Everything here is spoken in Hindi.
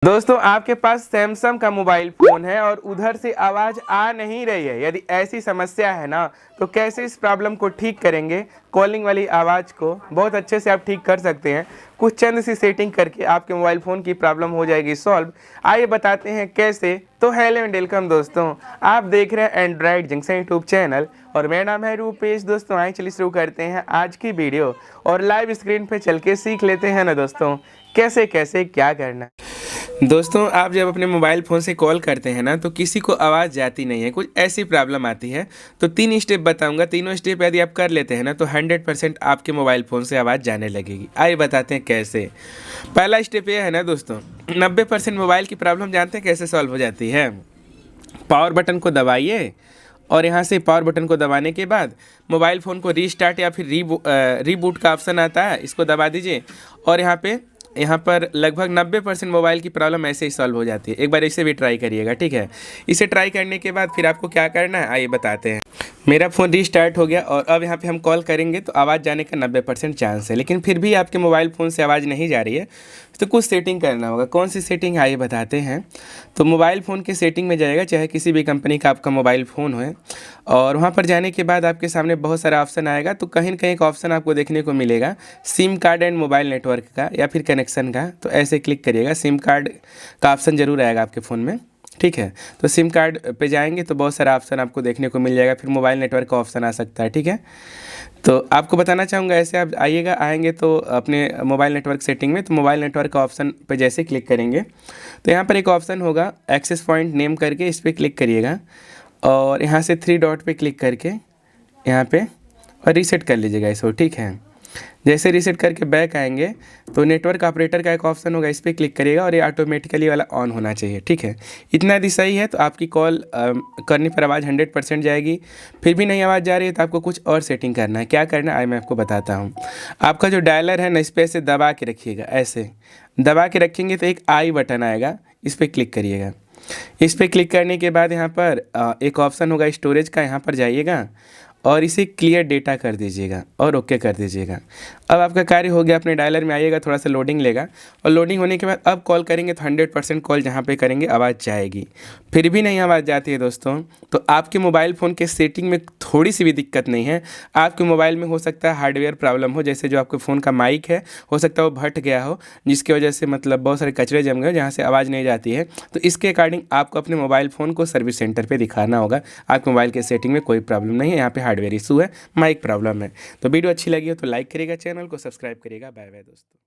दोस्तों आपके पास सैमसंग का मोबाइल फ़ोन है और उधर से आवाज़ आ नहीं रही है। यदि ऐसी समस्या है ना, तो कैसे इस प्रॉब्लम को ठीक करेंगे। कॉलिंग वाली आवाज़ को बहुत अच्छे से आप ठीक कर सकते हैं। कुछ चंद सी सेटिंग करके आपके मोबाइल फ़ोन की प्रॉब्लम हो जाएगी सॉल्व। आइए बताते हैं कैसे। तो हेलो एंड वेलकम दोस्तों, आप देख रहे हैं एंड्रॉइड जंक्शन यूट्यूब चैनल और मेरा नाम है रूपेश। दोस्तों आइए चलिए शुरू करते हैं आज की वीडियो और लाइव स्क्रीन पे चल के सीख लेते हैं ना दोस्तों कैसे कैसे क्या करना है। दोस्तों आप जब अपने मोबाइल फ़ोन से कॉल करते हैं ना, तो किसी को आवाज़ जाती नहीं है, कुछ ऐसी प्रॉब्लम आती है। तो 3 स्टेप बताऊंगा, तीनों स्टेप यदि आप कर लेते हैं ना, तो 100% आपके मोबाइल फ़ोन से आवाज़ जाने लगेगी। आइए बताते हैं कैसे। पहला स्टेप ये है ना दोस्तों, 90% मोबाइल की प्रॉब्लम जानते हैं कैसे सॉल्व हो जाती है। पावर बटन को दबाइए और यहाँ से पावर बटन को दबाने के बाद मोबाइल फ़ोन को रीस्टार्ट या फिर रीबूट का ऑप्शन आता है, इसको दबा दीजिए और यहाँ पर लगभग 90% मोबाइल की प्रॉब्लम ऐसे ही सॉल्व हो जाती है। एक बार इसे भी ट्राई करिएगा, ठीक है। इसे ट्राई करने के बाद फिर आपको क्या करना है आइए बताते हैं। मेरा फ़ोन रीस्टार्ट हो गया और अब यहाँ पे हम कॉल करेंगे तो आवाज़ जाने का 90% चांस है, लेकिन फिर भी आपके मोबाइल फ़ोन से आवाज़ नहीं जा रही है तो कुछ सेटिंग करना होगा। कौन सी सेटिंग आइए बताते हैं। तो मोबाइल फ़ोन के सेटिंग में जाएगा, चाहे किसी भी कंपनी का आपका मोबाइल फ़ोन हो, और वहाँ पर जाने के बाद आपके सामने बहुत सारा ऑप्शन आएगा। तो कहीं न कहीं एक ऑप्शन आपको देखने को मिलेगा SIM card and mobile network का या फिर कनेक्शन का। तो ऐसे क्लिक करिएगा, सिम कार्ड का ऑप्शन ज़रूर आएगा आपके फ़ोन में, ठीक है। तो सिम कार्ड पे जाएंगे तो बहुत सारा ऑप्शन आपको देखने को मिल जाएगा, फिर मोबाइल नेटवर्क का ऑप्शन आ सकता है, ठीक है। तो आपको बताना चाहूँगा, ऐसे आप आएंगे तो अपने मोबाइल नेटवर्क सेटिंग में, तो मोबाइल नेटवर्क का ऑप्शन पे जैसे क्लिक करेंगे तो यहाँ पर एक ऑप्शन होगा एक्सेस पॉइंट नेम करके, इस पर क्लिक करिएगा और यहाँ से 3 डॉट पे क्लिक करके यहाँ पे और रीसेट कर लीजिएगा इसको, ठीक है। जैसे रीसेट करके बैक आएंगे तो नेटवर्क ऑपरेटर का एक ऑप्शन होगा, इस पर क्लिक करिएगा और ये ऑटोमेटिकली वाला ऑन होना चाहिए, ठीक है। इतना यदि सही है तो आपकी कॉल करने पर आवाज़ 100% जाएगी। फिर भी नहीं आवाज़ जा रही है तो आपको कुछ और सेटिंग करना है। क्या करना है आइए मैं आपको बताता हूँ। आपका जो डायलर है ना, इस पर ऐसे दबा के रखिएगा, ऐसे दबा के रखेंगे तो एक आई बटन आएगा, इस पर क्लिक करिएगा। इस पर क्लिक करने के बाद यहाँ पर एक ऑप्शन होगा स्टोरेज का, यहाँ पर जाइएगा और इसे क्लियर डेटा कर दीजिएगा और ओके कर दीजिएगा। अब आपका कार्य हो गया। अपने डायलर में आइएगा, थोड़ा सा लोडिंग लेगा और लोडिंग होने के बाद अब कॉल करेंगे तो 100% कॉल जहाँ पे करेंगे आवाज़ जाएगी। फिर भी नहीं आवाज़ जाती है दोस्तों, तो आपके मोबाइल फ़ोन के सेटिंग में थोड़ी सी भी दिक्कत नहीं है। आपके मोबाइल में हो सकता है हार्डवेयर प्रॉब्लम हो, जैसे जो आपके फ़ोन का माइक है हो सकता है वो फट गया हो, जिसकी वजह से मतलब बहुत सारे कचरे जम गए जहाँ से आवाज़ नहीं जाती है। तो इसके अकॉर्डिंग आपको अपने मोबाइल फ़ोन को सर्विस सेंटर पर दिखाना होगा। आपके मोबाइल के सेटिंग में कोई प्रॉब्लम नहीं है, यहाँ पे हार्डवेयर इशू है, माइक प्रॉब्लम है। तो वीडियो अच्छी लगी हो तो लाइक करिएगा, चैनल को सब्सक्राइब करिएगा। बाय बाय दोस्तों।